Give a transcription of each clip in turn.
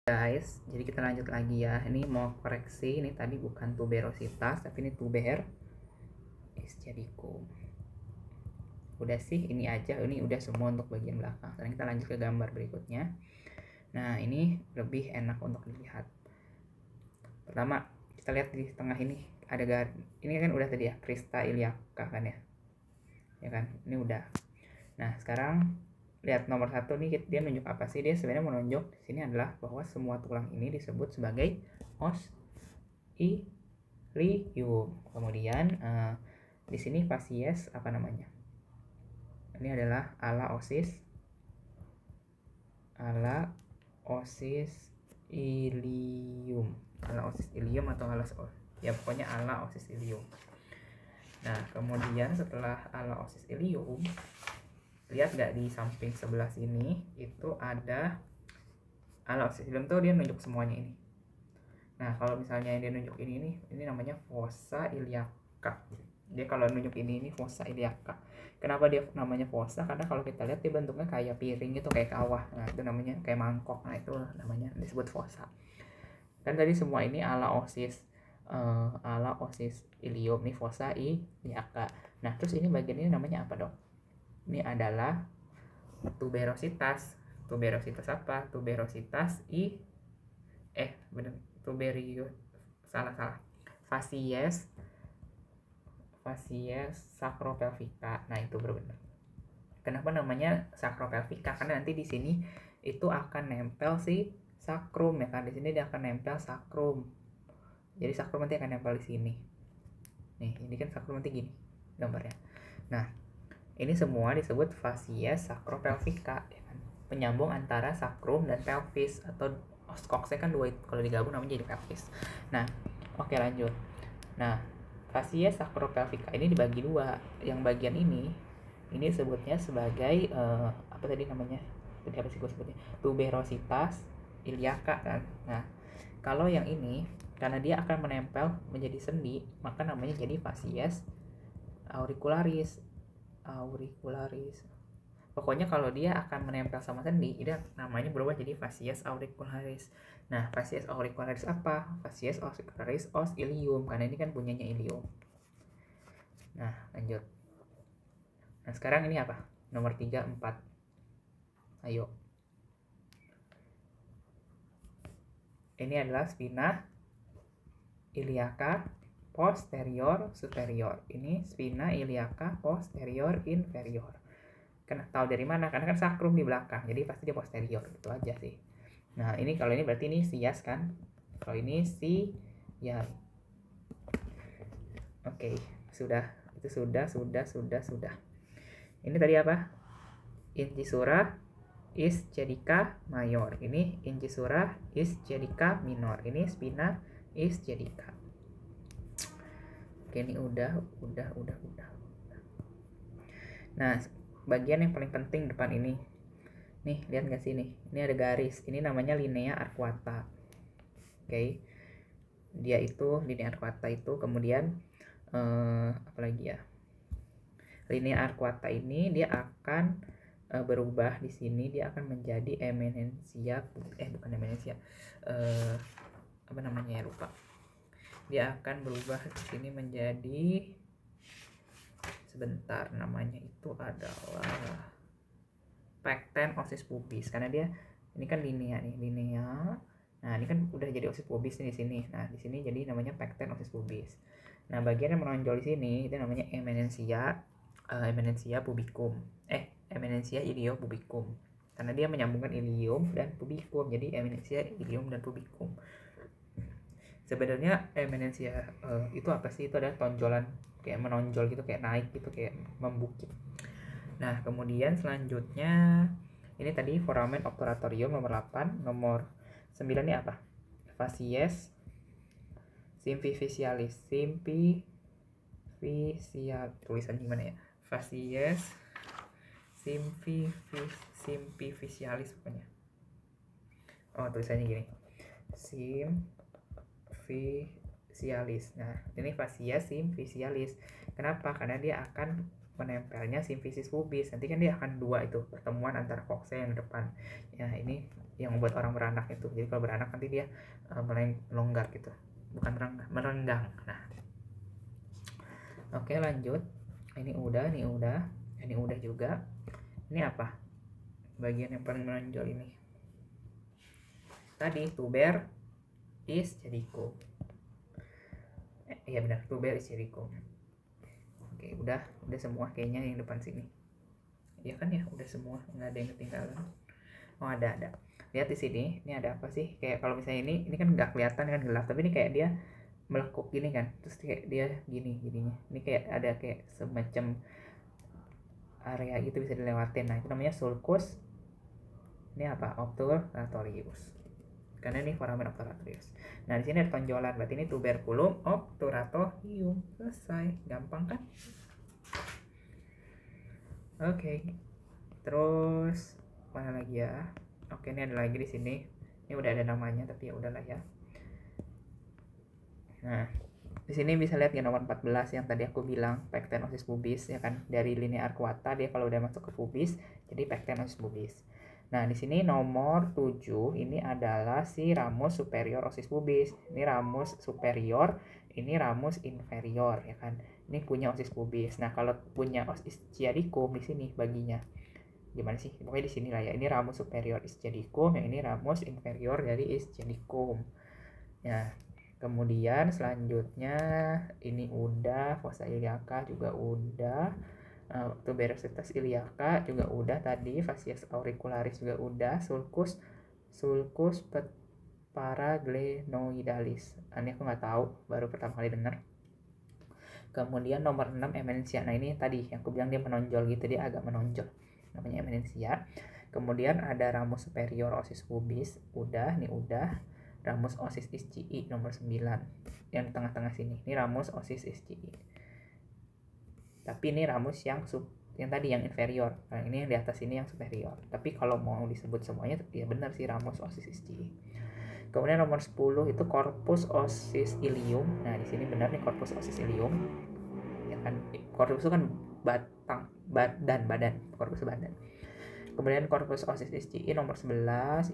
Guys, jadi kita lanjut lagi ya. Ini mau koreksi, ini tadi bukan tuberositas, tapi ini tuber ischiadicum. Udah sih, ini aja, ini udah semua untuk bagian belakang. Sekarang kita lanjut ke gambar berikutnya. Nah, ini lebih enak untuk dilihat. Pertama, kita lihat di tengah ini ada ini kan udah tadi ya, Crista iliaca kan ya. Ya kan, ini udah. Nah, sekarang lihat nomor 1 nih, dia menunjuk apa sih? Dia sebenarnya menunjuk di sini adalah bahwa semua tulang ini disebut sebagai os ilium. Kemudian di sini fasies apa namanya? Ini adalah ala osis ilium. Ala osis ilium atau ala ya pokoknya ala osis ilium. Nah, kemudian setelah ala osis ilium, lihat nggak di samping sebelah sini itu ada ala osis ilium tuh dia nunjuk semuanya ini. Nah, kalau misalnya dia nunjuk ini namanya fossa iliaca. Dia kalau nunjuk ini fossa iliaca. Kenapa dia namanya fossa? Karena kalau kita lihat dia bentuknya kayak piring gitu, kayak kawah. Nah, itu namanya kayak mangkok. Nah, itu namanya disebut fossa. Kan tadi semua ini ala osis ilium, nih fossa iliaca. Nah, terus ini bagian ini namanya apa dong? Ini adalah tuberositas. Tuberositas apa? Tuberositas fasies sacropelvica. Nah, itu benar. Kenapa namanya sacropelvica? Karena nanti di sini itu akan nempel si sacrum ya kan. Di sini dia akan nempel sacrum. Jadi sacrum nanti akan nempel di sini. Nih, ini kan sacrum nanti gini gambarnya. Nah, ini semua disebut fasies sacropelvica ya kan. Penyambung antara sacrum dan pelvis, atau coxnya kan dua, kalau digabung namanya jadi pelvis. Nah, oke lanjut. Nah, fasies sacropelvica ini dibagi dua. Yang bagian ini disebutnya sebagai apa tadi namanya? Tadi apa sih gue sebutnya? Tuberositas iliaca kan. Nah, kalau yang ini karena dia akan menempel menjadi sendi, maka namanya jadi fasies auricularis. Pokoknya kalau dia akan menempel sama sendi, itu namanya berubah jadi fasies auricularis. Nah, fasies auricularis apa? Fasies auricularis os ilium, karena ini kan punyanya ilium. Nah, lanjut. Nah, sekarang ini apa? Nomor 3, 4. Ayo. Ini adalah spina iliaca posterior superior. Ini spina iliaca posterior inferior. Tahu dari mana? Karena kan sacrum di belakang, jadi pasti dia posterior, gitu aja sih. Nah, ini kalau ini berarti ini sias kan? Kalau ini ya. Oke, sudah. Itu sudah. Ini tadi apa? Incisura ischiadica mayor. Ini incisura ischiadica minor. Ini spina ischiadica. Oke, ini udah. Nah, bagian yang paling penting depan ini. Nih, lihat nggak sih nih? Ini ada garis. Ini namanya linea arcuata. Oke. Dia itu linea arcuata itu kemudian apalagi ya? Linea arcuata ini dia akan berubah di sini, dia akan menjadi eminensia, bukan eminensia. Apa namanya ya, lupa. Dia akan berubah di sini menjadi, sebentar, namanya itu adalah pecten osis pubis, karena dia ini kan linea nih, linea. Nah, ini kan udah jadi osis pubis nih di sini. Nah, di sini jadi namanya pecten osis pubis. Nah, bagian yang menonjol di sini itu namanya eminensia pubicum. Eminensia iliopubicum. Karena dia menyambungkan ilium dan pubicum, jadi eminensia ilium dan pubicum. Sebenarnya eminensia itu apa sih? Itu adalah tonjolan, kayak menonjol gitu, kayak naik gitu, kayak membukit. Nah, kemudian selanjutnya ini tadi foramen obturatorium nomor 8, nomor 9 ini apa? Fasies symphyficialis. Tulisan gimana ya? Fasies symphyficialis pokoknya. Oh, tulisannya gini. Symphyficialis. Nah, ini fasies symphyficialis. Kenapa? Karena dia akan menempelnya simfisis pubis. Nanti kan dia akan dua itu, pertemuan antara coxa yang depan. Ya, ini yang membuat orang beranak itu. Jadi kalau beranak nanti dia melonggar gitu, bukan merenggang. Nah, oke lanjut. Ini udah juga. Ini apa? Bagian yang paling menonjol ini. Tadi tuber is Jericho. Iya benar, tuber is Jericho. Oke, udah semua kayaknya yang depan sini. Ya kan ya, udah semua, nggak ada yang ketinggalan. Oh ada. Lihat di sini, ini ada apa sih? Kayak kalau misalnya ini kan nggak kelihatan kan, gelap, tapi ini kayak dia melekuk gini kan, terus kayak dia gini jadinya. Ini kayak ada kayak semacam area gitu bisa dilewatin. Nah itu namanya sulcus. Ini apa? Obturatorius. Karena ini foramen obturatorius. Nah di sini ada tonjolan, berarti ini tuberculum obturatorium. Selesai, gampang kan? Oke. Terus mana lagi ya? Oke, ini ada lagi di sini. Ini udah ada namanya tapi ya udahlah ya. Nah, di sini bisa lihat ya nomor 14 yang tadi aku bilang pectenosis pubis ya kan, dari linea arcuata dia kalau udah masuk ke pubis jadi pectenosis pubis. Nah, di sini nomor 7 ini adalah si ramus superior osis pubis. Ini ramus superior, ini ramus inferior ya kan. Ini punya osis pubis. Nah, kalau punya osis sciaticum di sini baginya. Gimana sih? Pokoknya di sini lah ya. Ini ramus superior ischiadicum, yang ini ramus inferior dari ischiadicum. Ya. Kemudian selanjutnya ini udah, fossa iliaca juga udah, tuberositas iliaca juga udah tadi, fascias auricularis juga udah, sulcus paraglenoidalis. Ini aku nggak tahu, baru pertama kali dengar. Kemudian nomor 6 eminensia. Nah ini tadi yang aku bilang dia menonjol gitu, dia agak menonjol, namanya eminensia. Kemudian ada ramus superior osis pubis, udah, nih udah. Ramus osis ischii nomor 9 yang tengah-tengah sini, ini ramus osis ischii, tapi ini ramus yang tadi yang inferior. Nah ini yang di atas ini yang superior, tapi kalau mau disebut semuanya ya benar sih ramus osis ischii. Kemudian nomor 10 itu corpus osis ilium. Nah di sini benar nih corpus osis ilium ya kan, corpus itu kan badan corpus badan. Kemudian corpus osis ischii nomor 11,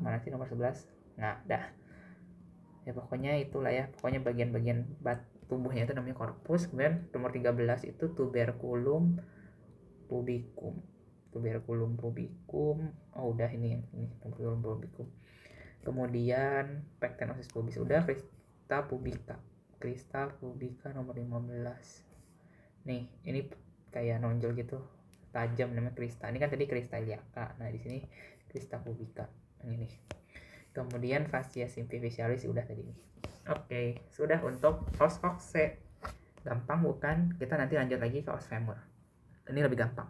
mana sih nomor 11? Nah, dah. Ya pokoknya itulah ya. Pokoknya bagian-bagian tubuhnya itu namanya corpus. Kemudian nomor 13 itu tuberculum pubicum. Tuberculum pubicum. Oh, udah ini tuberculum pubicum. Kemudian pectenosis pubis udah, crista pubica. Crista pubica nomor 15. Nih, ini kayak nonjol gitu. Tajam namanya crista. Ini kan tadi crista iliaca. Nah, di sini crista pubica. Ini nih. Kemudian fascia symphyficialis udah tadi. Oke, sudah untuk os oxe. Gampang bukan? Kita nanti lanjut lagi ke os femur. Ini lebih gampang.